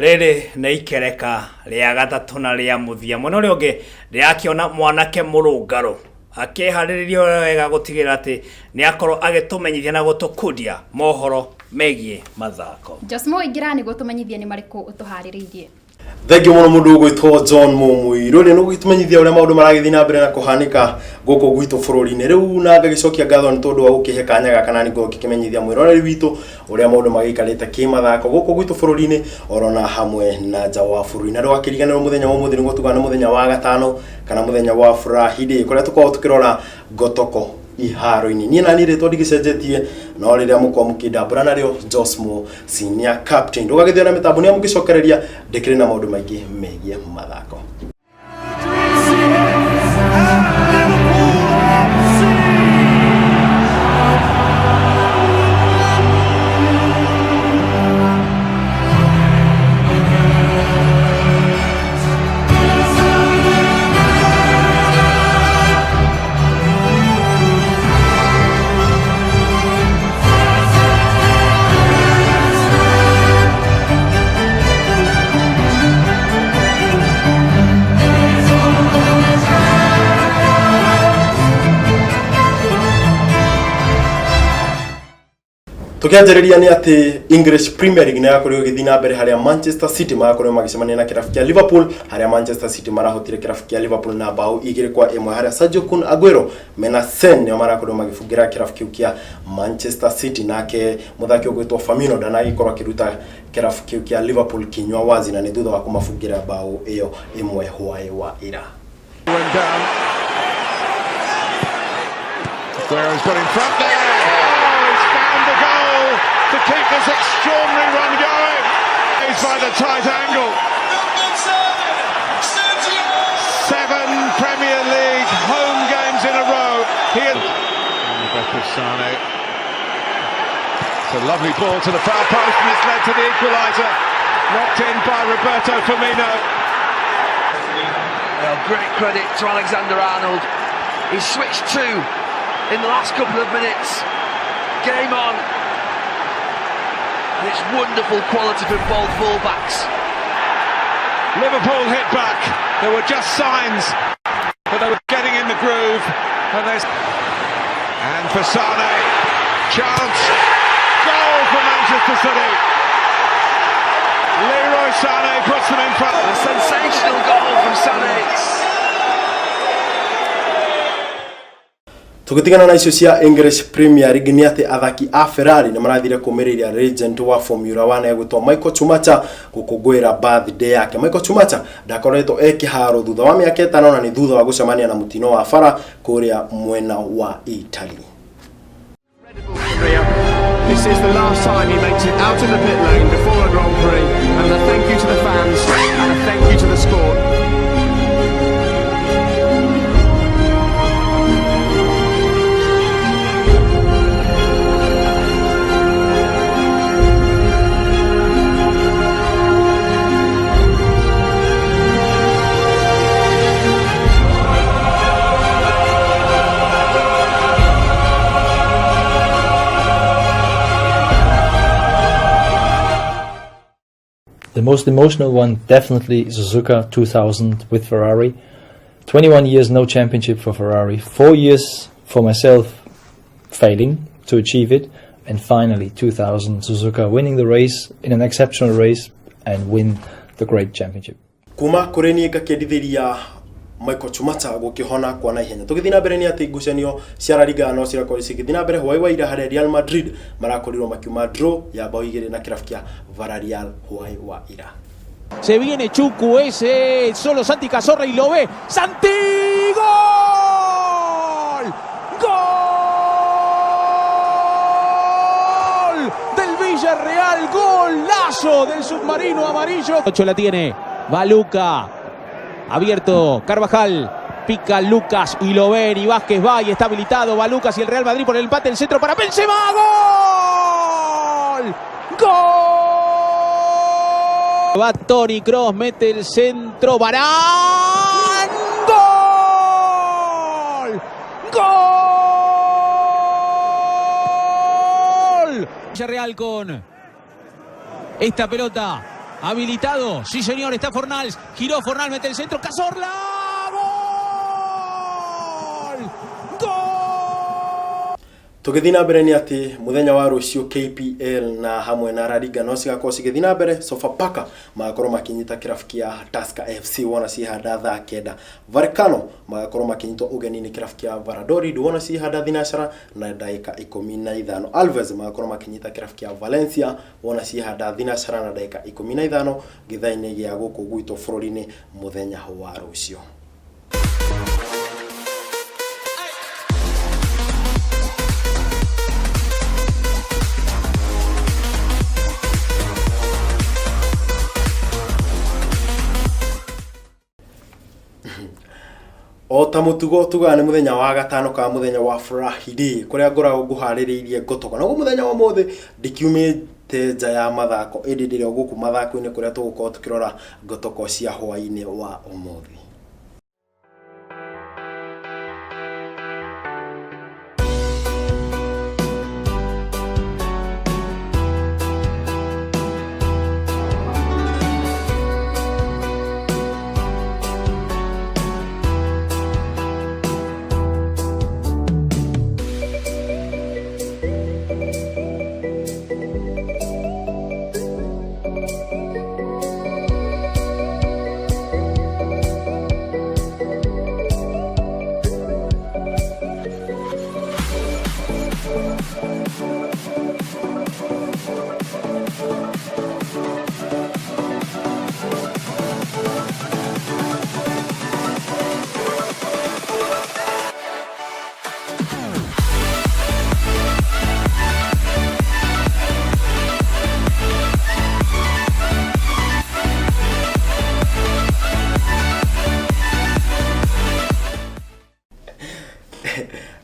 riri na ikereka ria gatatu na ria muthia muno ri ungi riakiona mwanake murungaro akiharirio wega gutigira ati ni akorwo agitumenyithia na gutukudia mohoro megie mathako. JOHNMO ingirani gutumenyithia ni mariku utuhaririirie. Thank you muno mundu gwitwo JOHNMO MUIRURI no gwitumenyithia uria maundu maragithii na mbere na kuhanika guku gwitu bururi-ini riu na ngagicokia ngatho ni tondu wa gukihe kanya gaka na ningo kikimenyithia mwiroreri witu uria maundu magikarite kimathako guku gwitu bururi-ini orona hamwe na nja wa bururi na riu akiriganirwo muthenya wa muthiri ngotugana muthenya wa gatano kana muthenya wa Friday kuria tukorwo tukirora ngotoko iharo-ini ni nani ritwa ndigicenjetie no riria mukwa mukindambura nario JOHNMO senior captain ndugagithia na mitambo ni amugicokereria ndikire na maundu maingi megie mathako. Tukianjĩrĩria ni ati English Premier League nĩyakorirwo gĩthiĩ na mbere haria Manchester City magakorwo magĩcemania na kĩrabu kĩa Liverpool haria Manchester City marahotire kĩrabu kĩa Liverpool na bao 2-1 haria Sergio Kun Aguero mena Sen nĩo marakorwo magĩbungira kĩrabu kĩu kĩa Manchester City nake muthaki ũgwĩtwo Firmino ndanagikorwo akĩruta kĩrabu kĩu kĩa Liverpool kinywa wazi na nĩ thutha wa kũmabungira bao ĩyo ĩmwe hwaĩ wa ira. Aguero's got in front there. To keep this extraordinary run going. He's by the tight angle. 7 Premier League home games in a row. He and the back of Sane. It's a lovely ball to the far post and it's led to the equaliser. Knocked in by Roberto Firmino. Well, great credit to Alexander-Arnold. He switched two in the last couple of minutes. Game on. And it's wonderful quality from both fullbacks. Liverpool hit back. There were just signs that they were getting in the groove. And for Sane, chance, goal for Manchester City. Leroy Sane puts them in front. A sensational goal from Sane. Tukitigana na icio cia English Premier League ni ati athaki a Ferrari ni marathire kumiriria legend wa Formula 1 egwitwo Michael Schumacher gukungwira birthday yake. Michael Schumacher ndakoretwo ekiharo thutha wa miaka 5 na ni thutha wa gucemania na mutino wa bara kuria mwena wa Italy. This is the last time he makes it out of the pit lane before a Grand Prix, and a thank you to the fans and a thank you to the sport. The most emotional one definitely Suzuka 2000 with Ferrari. 21 years no championship for Ferrari, 4 years for myself failing to achieve it, and finally 2000 Suzuka winning the race in an exceptional race and win the great championship. Kuma kuri ni ngakendithiria Michael Schumacher gukihona kwa na ihenya. Tugithii na mbere ni ati ngucanio cia La Liga no cirakorwo cigithii na mbere hwaĩ wa ira haria Real Madrid marakorirwo makiuma draw ya bao 2 na kirabu kia Villarreal hwaĩ wa ira. Se viene Chuku, ese solo Santi Cazorla y lo ve. ¡Santi! ¡Gol! ¡Gol! Del Villarreal, golazo del submarino amarillo. 8 la tiene, va Luca. Abierto, Carvajal, pica Lucas y lo ven y Vázquez va y está habilitado, va Lucas y el Real Madrid por el empate, el centro para Benzema, ¡gol! ¡Gol! Va Toni Kroos, mete el centro, Varane, ¡gol! ¡Gol! Villarreal con esta pelota. Habilitado. Sí, señor, está Fornals. Giró Fornals, mete el centro. Cazorla. ¡Gol! ¡Gol! Tugithii na mbere ni ati muthenya wa rucio KPL na hamwe na La Liga no cigakorwo cigithii na mbere. Sofapaka magakorwo makinyita kirabu kia Tusker FC wona cihanda thaa kenda. Volcano magakorwo makinyitwo ugeni-ini kirabu kia Valladolid wona cihanda thinacara na ndagika 15. Alves magakorwo makinyita kirabu kia Valencia wona cihanda thinacara na ndagika 15 githaini gia guku gwitũ bũrũri-inĩ muthenya wa rucio. O ta mutugo tuga ni muthenya wa gatano ka muthenya wa Friday kuria ngoragwo nguhaririirie ngotoko na muthenya wa mothe ndikiumite nja ya mathako indi ndirio guku mathako-ini kuria tugukorwo tukirora ngotoko cia hwaini wa umuthi.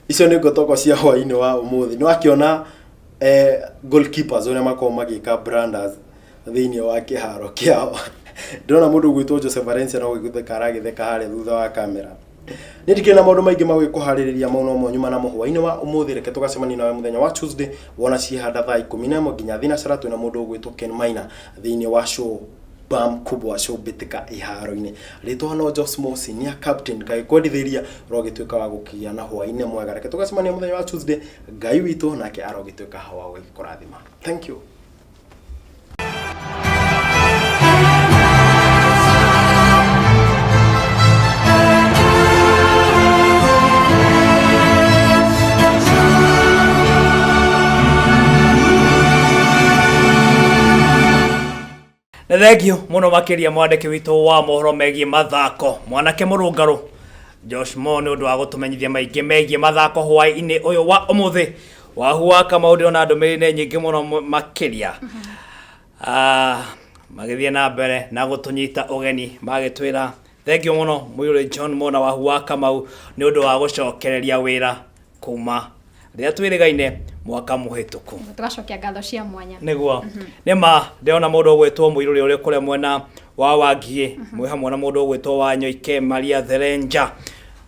Icio nĩ ngotoko cia hwaini wa umuthi. Nĩ wakiona goalkeepers uria makorwo magika Branders thiini wa kiharo kiao. Ndona mundu gwitwo Joseph Valencia no gwitheka aragitheka haria thutha wa kamera. Nĩ ndikĩna maũndũ maingĩ ma gwĩkũharĩrĩria maũno mo nyuma na hwaini wa umuthi. Reke tũgacemania nawe muthenya wa Tuesday wona cihanda thaa 11 nginya thinacara twina mundu gwitwo Ken Maina thiini wa show bam kubwa show bitika iharo-ini. Ritwa no JOHNMO senior captain kaikodithiria rogituika wa gukia na hwaini mwega. Reke tugacemania muthenya wa Tuesday Ngai witu nake arogituika hawa wa kurathima. Thank you. Thegio muno makiria mwandiki witu wa mohoro megie mathako mwanake murungaru JOHNMO ni undu wa gutumenyithia maingi megie mathako hwai-ini uyu wa umuthi WAHU wa KAMAU na ndumirire nyingi muno makiria magithie na mbere na gutunyita ugeni magitwira thegio muno MUIRURI JOHNMO na WAHU wa KAMAU ni undu wa gucokereria wira kuma ria twirigaine mwaka muhituku tugacokia ngatho cia mwanya niguo nima ndiona mundu gwetwo MUIRURI uri kure mwena wa Wangie mwe hamwe na mundu gwetwo wa Nyoike Maria Therenja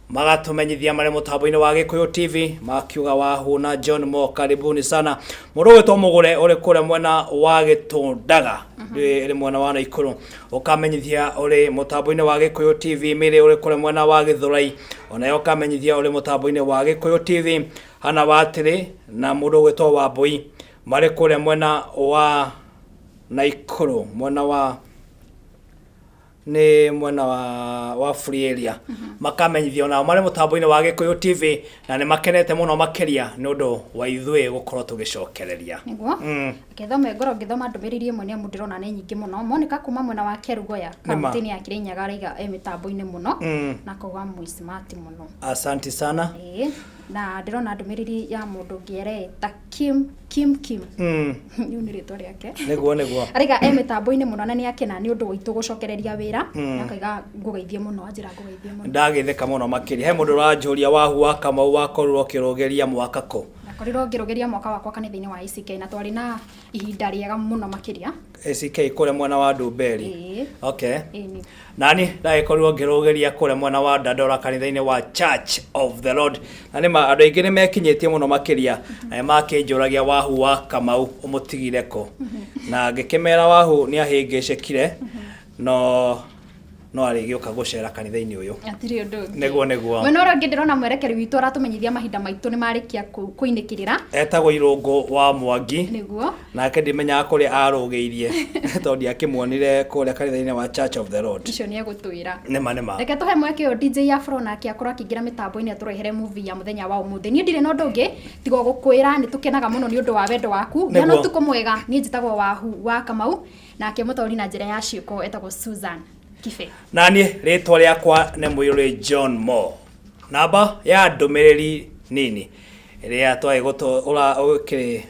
magatumenyithia mari mutambo-ini wa Gikuyu TV makiuga WAHU na JOHNMO karibuni sana mundu gwetwo Mugure uri kure mwena wa Gitundaga iri mwena wa Naikuru ukamenyithia uri mutambo-ini wa Gikuyu TV mire uri kure mwena wa Githurai onayo ukamenyithia uri mutambo-ini wa Gikuyu TV hana watiri na mundu gwetwo wa Mbui mari kure mwena wa Naikuru mwena wa ni mwena wa free area makamenyithio nao mari mutambo-ini wa Gikuyu TV na ni makenete muno makiria ni undu wa ithui gukorwo tugicokereria niguo akithome ngoro ngithoma ndumiriri imwe ni amundirona ni nyingi muno monika kuma mwena wa Kerugoya kaunti-ini ya Kirinyaga raiga mitambo-ini muno na kuga mwi smart muno. Asante sana na ndirona ndumiriri ya mundu ngiereta Kim ni unirito riake niguo ariga mitambo-ini muno na ni akena ni undu witu gucokereria wira akaiga ngugeithie muno ajira ngugeithie muno ndagitheka muno makiria he mundu ranjuria WAHU wa KAMAU wakorirwo kirogeria mwaka ko Oriro ngirogeria mwaka wakwa kanitha-ini wa CIIKO na twari na ihinda riega muno makiria. CIIKO kule mwena wa Ndumberi. Okay. Nani ndaikorirwo ngirogeria kule mwena wa Dandora kanitha-ini wa Church of the Lord. Na nima andu aingi ni mekinyitie muno makiria na makinjuragia WAHU wa KAMAU umutigireko. Na ngikimera WAHU ni ahingicekire no arigioka gucera kanitha-ini uyu. Atiri undu. Neguo. Mwena ro ngindirona mwerekeri witu aratumenyithia mahinda maitu ni marikia kuinikirira. Etagwo Irungu wa Mwangi. Neguo. Nake ndimenyaga kuri arugeirie tondi akimuonire kuri kanitha-ini wa Church of the Lord. Icio ni egutwira. Nema. Reke tuhe mweke yo DJ Afro na akiakora akigira mitambo-ini aturehere movie ya muthenya wa umuthi. Ni ndire no ndungi tigo gukwira ni tukenaga muno ni undu wa wendo waku. Ndiano tuko mwega ni njitagwo WAHU wa KAMAU na akimutauri na njira ya CIIKO etagwo Susan Kife. Nani ritwa riakwa ne MUIRURI JOHNMO. Namba ya ndumiriri nini iria twai guto ura ukiri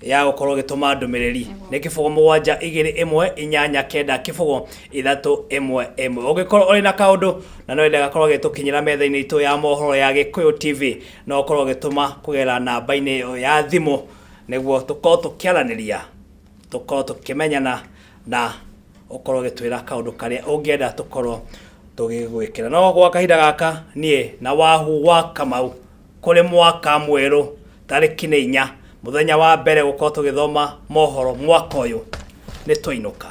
ya gukorwo gituma ndumiriri ni kifogo 72189 kifogo 311 ugikorwo uri na kaundu na no enda gakorwo gitukinyira metha-ini itu ya mohoro ya Gikuyu TV no ukorwo gituma kugera namba-ini ya thimu niguo tukorwo tukiaraniria tukorwo tukimenyana na ukorwo gitwira kaundu karia ungienda tukorwo tugigwikira no gwa kahinda gaka nie na WAHU wa KAMAU kuri mwaka mweru tariki 4 muthenya wa mbere gukorwo tugithoma mohoro mwaka uyu ni twinuka.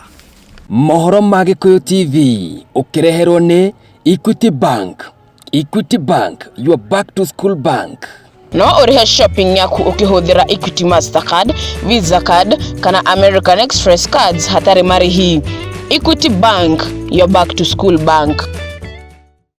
Mohoro ma Gikuyu TV ukireherwo ni Equity Bank. Equity Bank, your back to school bank. No urihe shopping yaku ukihuthira Equity Mastercard, Visa card kana American Express cards hatari marihi. Equity Bank, your back to school bank.